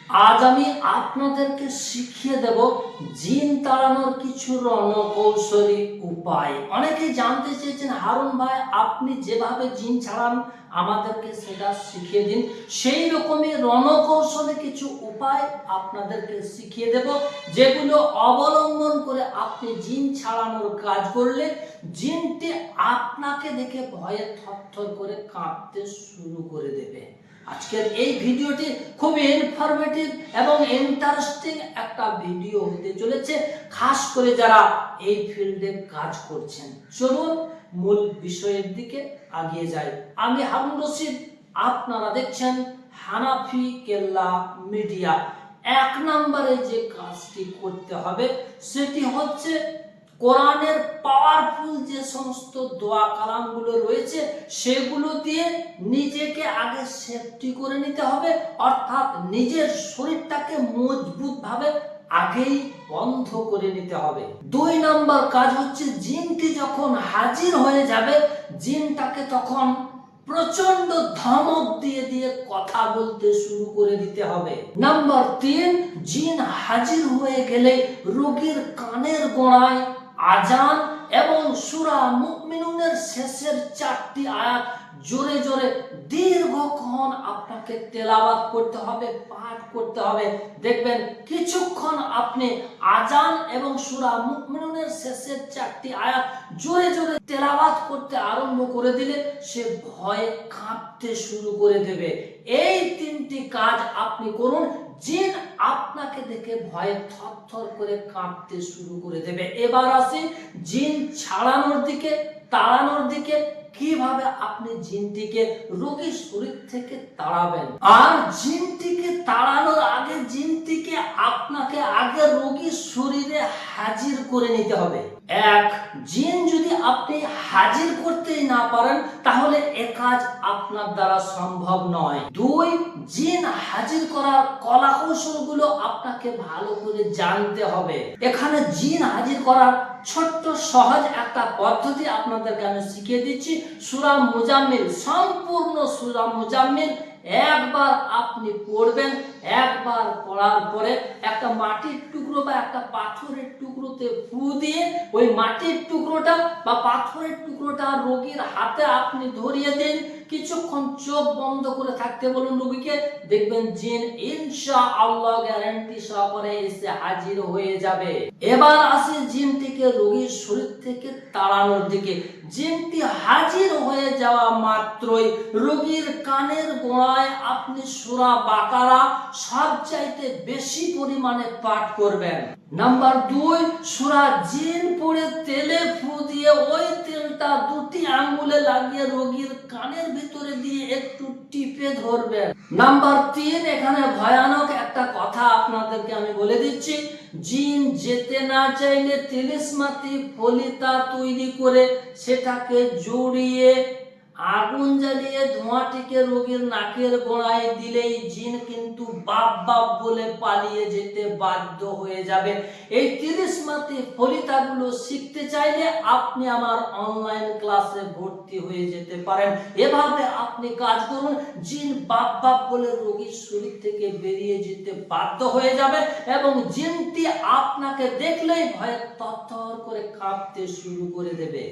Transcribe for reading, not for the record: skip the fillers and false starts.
আজ আমি আপনাদেরকে শিখিয়ে দেব জিন তাড়ানোর কিছু রণকৌশলী উপায়। অনেকে জানতে চেয়েছেন, হারুন ভাই আপনি যেভাবে জিন ছাড়ান আমাদেরকে সেটা শিখিয়ে দিন। সেই রকমই রণকৌশলী কিছু উপায় আপনাদেরকে শিখিয়ে দেব, যেগুলো অবলম্বন করে আপনি জিন ছাড়ানোর কাজ করলে জিনটি আপনাকে দেখে ভয়ে থরথর করে কাঁপতে শুরু করে দেবে। আজকের এই ভিডিওটি খুব ইনফরমেটিভ এবং ইন্টারেস্টিং একটা ভিডিও হতে চলেছে, খাস করে যারা এই ফিল্ডে কাজ করছেন। চলুন মূল বিষয়ের দিকে এগিয়ে যাই। আমি হারুন রশিদ, আপনারা দেখছেন হানাফি কেল্লা মিডিয়া। 1 নম্বরে যে কাজটি করতে হবে সেটি হচ্ছে কোরআনের পাওয়ারফুল যে সমস্ত দোয়া কালামগুলো রয়েছে সেগুলো দিয়ে নিজেকে আগে সেফটি করে নিতে হবে, অর্থাৎ নিজের শরীরটাকে মজবুতভাবে আগেই বন্ধ করে নিতে হবে। 2 নম্বর কাজ হচ্ছে জিনটি যখন হাজির হয়ে যাবে জিনটাকে তখন প্রচন্ড ধমক দিয়ে দিয়ে কথা বলতে শুরু করে দিতে হবে। নাম্বার 3, জিন হাজির হয়ে গেলে রোগীর কানের গোড়ায় আজান এবং সূরা মুমিনুনের শেষের 4টি আয়াত জোরে জোরে দীর্ঘক্ষণ আপনাকে তেলাওয়াত করতে হবে, পাঠ করতে হবে। দেখবেন কিছুক্ষণ আপনি আজান এবং সূরা মুমিনুনের শেষের 4টি আয়াত জোরে জোরে তেলাওয়াত করতে আরম্ভ করে দিলে সে ভয়ে কাঁপতে শুরু করে দেবে। এই 3টি কাজ আপনি করুন, জিন আপনাকে দেখে ভয়ে থরথর করে কাঁপতে শুরু করে দেবে। এবার আসি জিন ছাড়ানোর দিকে, তাড়ানোর দিকে। কিভাবে আপনি জিনটিকে রোগীর শরীর থেকে তাড়াবেন? আর জিনটিকে তাড়ানোর আগে জিনটিকে আপনাকে আগে রোগীর শরীরে হাজির করে নিতে হবে। 1, জিন যদি আপনি হাজির করতেই না পারেন তাহলে এ কাজ আপনার দ্বারা সম্ভব নয়। 2, জিন হাজির করার কলা কৌশলগুলো আপনাকে ভালো করে জানতে হবে। এখানে জিন হাজির করার ছোট্ট সহজ একটা পদ্ধতি আপনাদেরকে আমি শিখিয়ে দিচ্ছি। সূরা মুজাম্মিল, সম্পূর্ণ সূরা মুজাম্মিল একবার আপনি পড়বেন। একবার পড়ার পরে একটা মাটির টুকরো বা একটা পাথরের টুকরোতে ফু দিয়ে ওই মাটির টুকরোটা বা পাথরের টুকরোটা রোগীর হাতে আপনি ধরিয়ে দিন। কিছুক্ষণ চোখ বন্ধ করে থাকতে বলুন রোগীকে, দেখবেন জিন ইনশাআল্লাহ গ্যারান্টি সহকারে এসে হাজির হয়ে যাবে। এবার আসি জিনটিকে রোগীর শরীর থেকে তাড়ানোর দিকে। জিনটি হাজির হয়ে যাওয়া মাত্রই রোগীর কানের গোড়ায় আপনি সূরা বাকারা সবচাইতে বেশি পরিমাণে পাঠ করবেন। নাম্বার 2, সূরা জিন পড়ে তেলে ফু দিয়ে ওই তেলটা 2টি আঙ্গুলে লাগিয়ে রোগীর কানের ভিতরে দিয়ে একটু টিপে ধরবেন। নাম্বার 3, এখানে ভয়ানক একটা কথা আপনাদেরকে আমি বলে দিচ্ছি। জিন যেতে না চাইলে তিলিসমাতি ফলিতা তৈরি করে সেটাকে জড়িয়ে আগুন জ্বালিয়ে ধোঁয়াটিকে রোগীর নাকের গোড়ায় দিলেই জিন কিন্তু বাপ বাপ বলে পালিয়ে যেতে বাধ্য হয়ে যাবে। এই তিলিসমাতি ফলিতাগুলো শিখতে চাইলে আপনি আমার অনলাইন ক্লাসে ভর্তি হয়ে যেতে পারেন। এভাবে আপনি কাজ করুন, জিন বাপ বাপ বলে রোগীর শরীর থেকে বেরিয়ে যেতে বাধ্য হয়ে যাবে এবং জিনটি আপনাকে দেখলেই ভয়ে থরথর করে কাঁপতে শুরু করে দেবে।